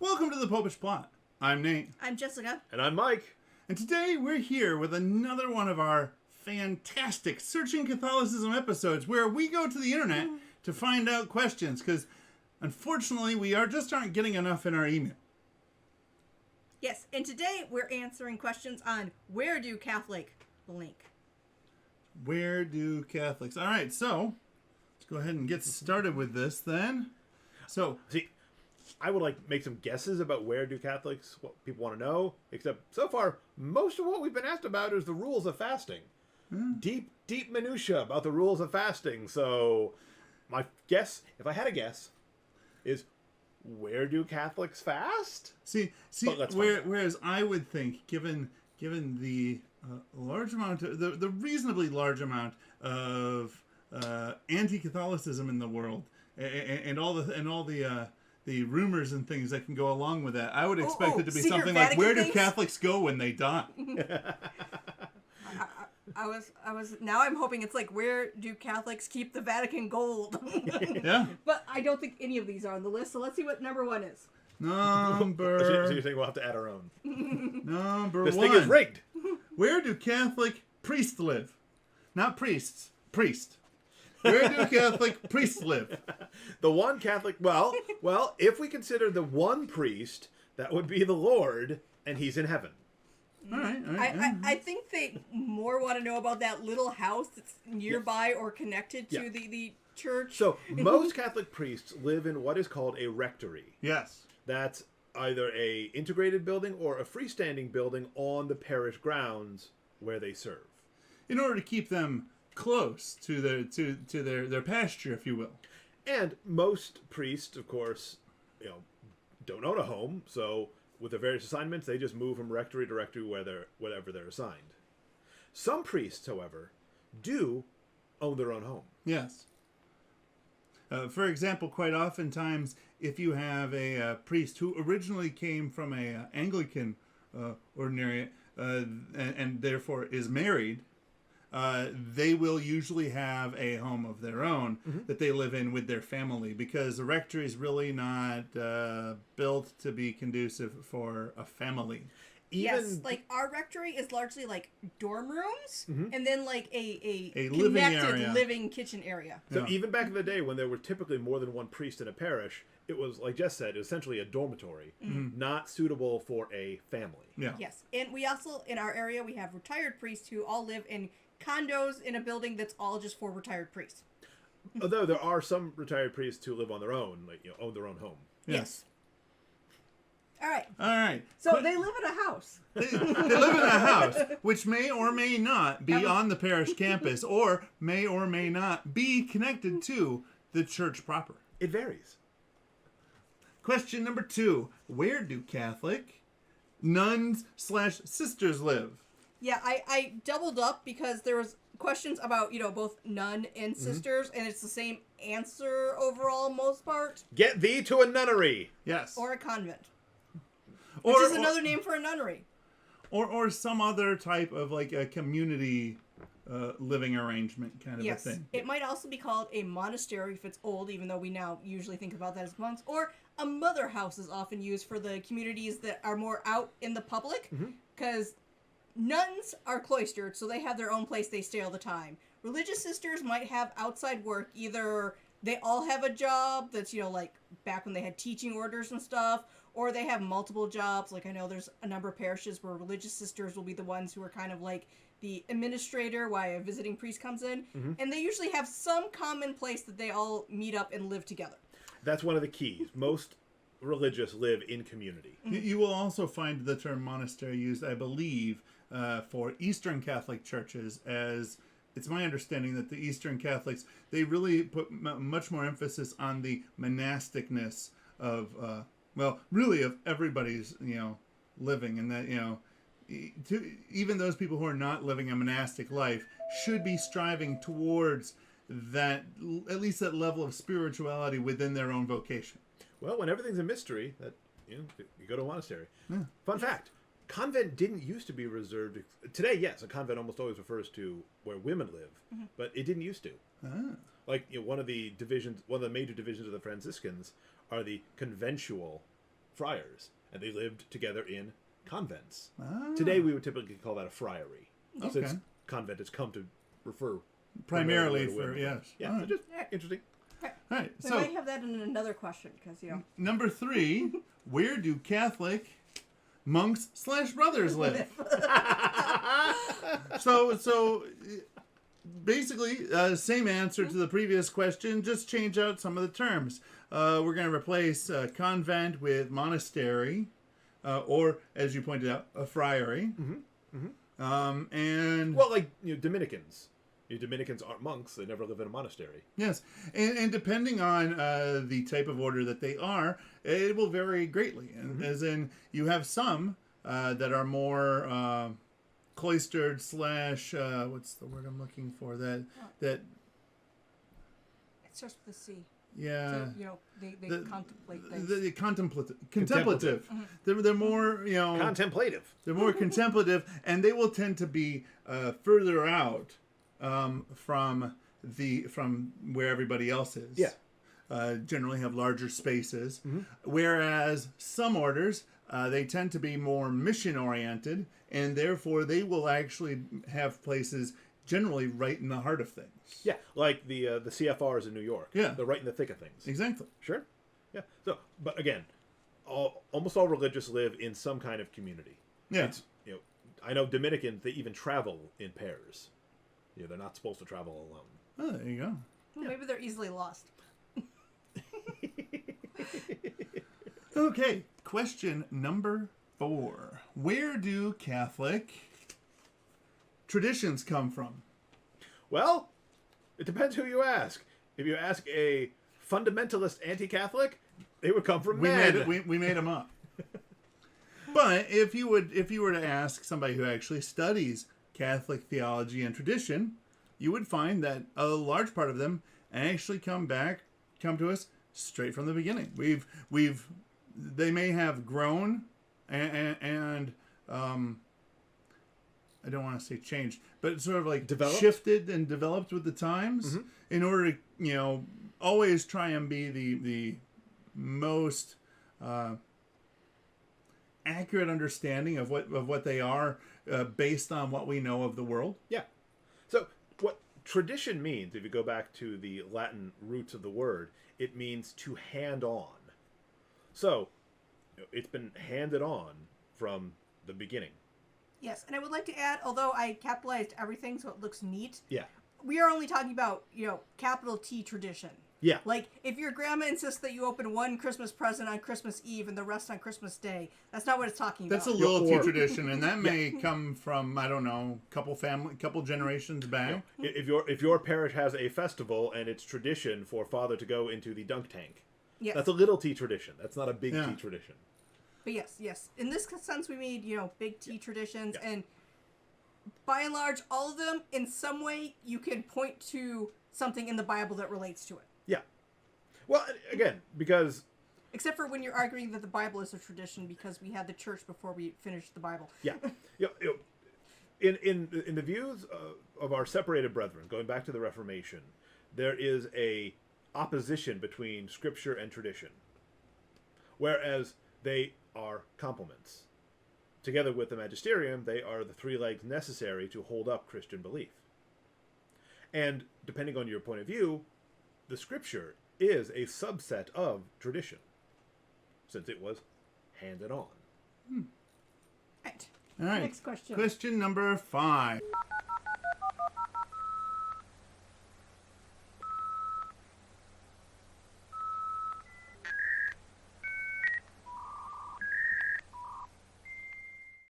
Welcome to the Popish Plot. I'm Nate. I'm Jessica. And I'm Mike. And today we're here with another one of our fantastic Searching Catholicism episodes where we go to the internet to find out questions because unfortunately we aren't getting enough in our email. Yes, and today we're answering questions on where do Catholic blank. Where do Catholics? All right, so let's go ahead and get started with this then. So, see, I would like make some guesses about where do Catholics, what people want to know, except so far, most of what we've been asked about is the rules of fasting. Deep minutia about the rules of fasting. So my guess, if I had a guess, is where do Catholics fast? See, whereas I would think, given the large amount, the reasonably large amount of anti-Catholicism in the world, and all the rumors and things that can go along with that, I would expect it to be something like, where do Catholics go when they die? I was. Now I'm hoping it's like, where do Catholics keep the Vatican gold? Yeah. But I don't think any of these are on the list, so let's see what number one is. Number. So you think we'll have to add our own? Number this one. This thing is rigged. Where do Catholic priests live? Not priests. Priest. Where do Catholic priests live? The one Catholic. Well, if we consider the one priest, that would be the Lord, and he's in heaven. All right. I think they more want to know about that little house that's nearby or connected to the church. So most Catholic priests live in what is called a rectory. Yes. That's either a integrated building or a freestanding building on the parish grounds where they serve. In order to keep them close to their pasture, if you will. And most priests, of course, don't own a home, so with their various assignments, they just move from rectory to rectory wherever they're assigned. Some priests, however, do own their own home. Yes. For example, quite oftentimes, if you have a priest who originally came from a Anglican ordinariate and therefore is married, they will usually have a home of their own that they live in with their family, because the rectory is really not built to be conducive for a family. Yes, like our rectory is largely like dorm rooms and then like a connected living kitchen area. So even back in the day when there were typically more than one priest in a parish, it was, like Jess said, essentially a dormitory, not suitable for a family. Yeah. Yes, and we also, in our area, we have retired priests who all live in condos in a building that's all just for retired priests. Although there are some retired priests who live on their own, own their own home. Yes. All right. So they live in a house. They live in a house, which may or may not be on the parish campus, or may not be connected to the church proper. It varies. Question number 2. Where do Catholic nuns/sisters live? Yeah, I doubled up because there was questions about, both nun and sisters, and it's the same answer overall most part. Get thee to a nunnery. Yes. Or a convent. Or, which is another name for a nunnery. Or some other type of like a community living arrangement kind of a thing. It might also be called a monastery if it's old, even though we now usually think about that as monks. Or a mother house is often used for the communities that are more out in the public, because nuns are cloistered, so they have their own place they stay all the time. Religious sisters might have outside work. Either they all have a job that's, like back when they had teaching orders and stuff, or they have multiple jobs. Like I know there's a number of parishes where religious sisters will be the ones who are kind of like the administrator while a visiting priest comes in. And they usually have some common place that they all meet up and live together. That's one of the keys. Most religious live in community. You will also find the term monastery used, I believe, for Eastern Catholic churches, as it's my understanding that the Eastern Catholics, they really put much more emphasis on the monasticness of, really of everybody's, living, and that, even those people who are not living a monastic life should be striving towards that, at least that level of spirituality within their own vocation. Well, when everything's a mystery, that you go to a monastery. Yeah. Fun fact: convent didn't used to be reserved. Today, yes, a convent almost always refers to where women live, but it didn't used to. Like one of the major divisions of the Franciscans are the conventual friars, and they lived together in convents. Ah. Today we would typically call that a friary, Okay. since convent has come to refer Primarily to for, women. yes. Yeah, All so right. just interesting. All right. We So, might have that in another question because number 3, where do Catholic monks/brothers live? So basically, same answer to the previous question, just change out some of the terms. We're going to replace convent with monastery, or, as you pointed out, a friary. And Well, like Dominicans. Dominicans aren't monks; they never live in a monastery. yes, and depending on the type of order that they are, it will vary greatly. As in, you have some that are more cloistered slash what's the word I'm looking for? That it starts with a C. yeah. So, they The- contemplate things. The contemplative. They're more Contemplative. they're more contemplative, and they will tend to be further out from where everybody else is. Yeah. Generally have larger spaces, whereas some orders they tend to be more mission oriented, and therefore they will actually have places generally right in the heart of things. Yeah, like the CFRs in New York. Yeah. They're right in the thick of things. Exactly. Sure. Yeah. So, but again, almost all religious live in some kind of community. Yeah. It's, I know Dominicans, they even travel in pairs. They're not supposed to travel alone. Oh, there you go. Well, maybe they're easily lost. Okay, question number 4. Where do Catholic traditions come from? Well, it depends who you ask. If you ask a fundamentalist anti-Catholic, they would come from We men. made them up. But if you were to ask somebody who actually studies Catholic theology and tradition, you would find that a large part of them actually come to us straight from the beginning. They may have grown and I don't want to say changed, but sort of like Developed? shifted and developed with the times in order to, always try and be the most accurate understanding of what they are based on what we know of the world. Yeah. So what tradition means, if you go back to the Latin roots of the word, it means to hand on. So it's been handed on from the beginning. Yes, and I would like to add, although I capitalized everything so it looks neat, Yeah. we are only talking about, capital T tradition. Yeah. Like, if your grandma insists that you open one Christmas present on Christmas Eve and the rest on Christmas Day, that's not what it's talking about. That's a loyalty Or- tradition, and that may come from, I don't know, couple generations back. If your parish has a festival and it's tradition for father to go into the dunk tank, Yes. that's a little T tradition. That's not a big Yeah. T tradition. But yes. In this sense, we made, big T traditions, Yeah. and by and large, all of them, in some way, you can point to something in the Bible that relates to it. Yeah. Well, again, because Except for when you're arguing that the Bible is a tradition because we had the church before we finished the Bible. yeah, in the views of our separated brethren, going back to the Reformation, there is a opposition between Scripture and tradition, whereas they are complements. Together with the magisterium, they are the three legs necessary to hold up Christian belief. And depending on your point of view, the Scripture is a subset of tradition, since it was handed on. Right. All right. Next question. Question number 5.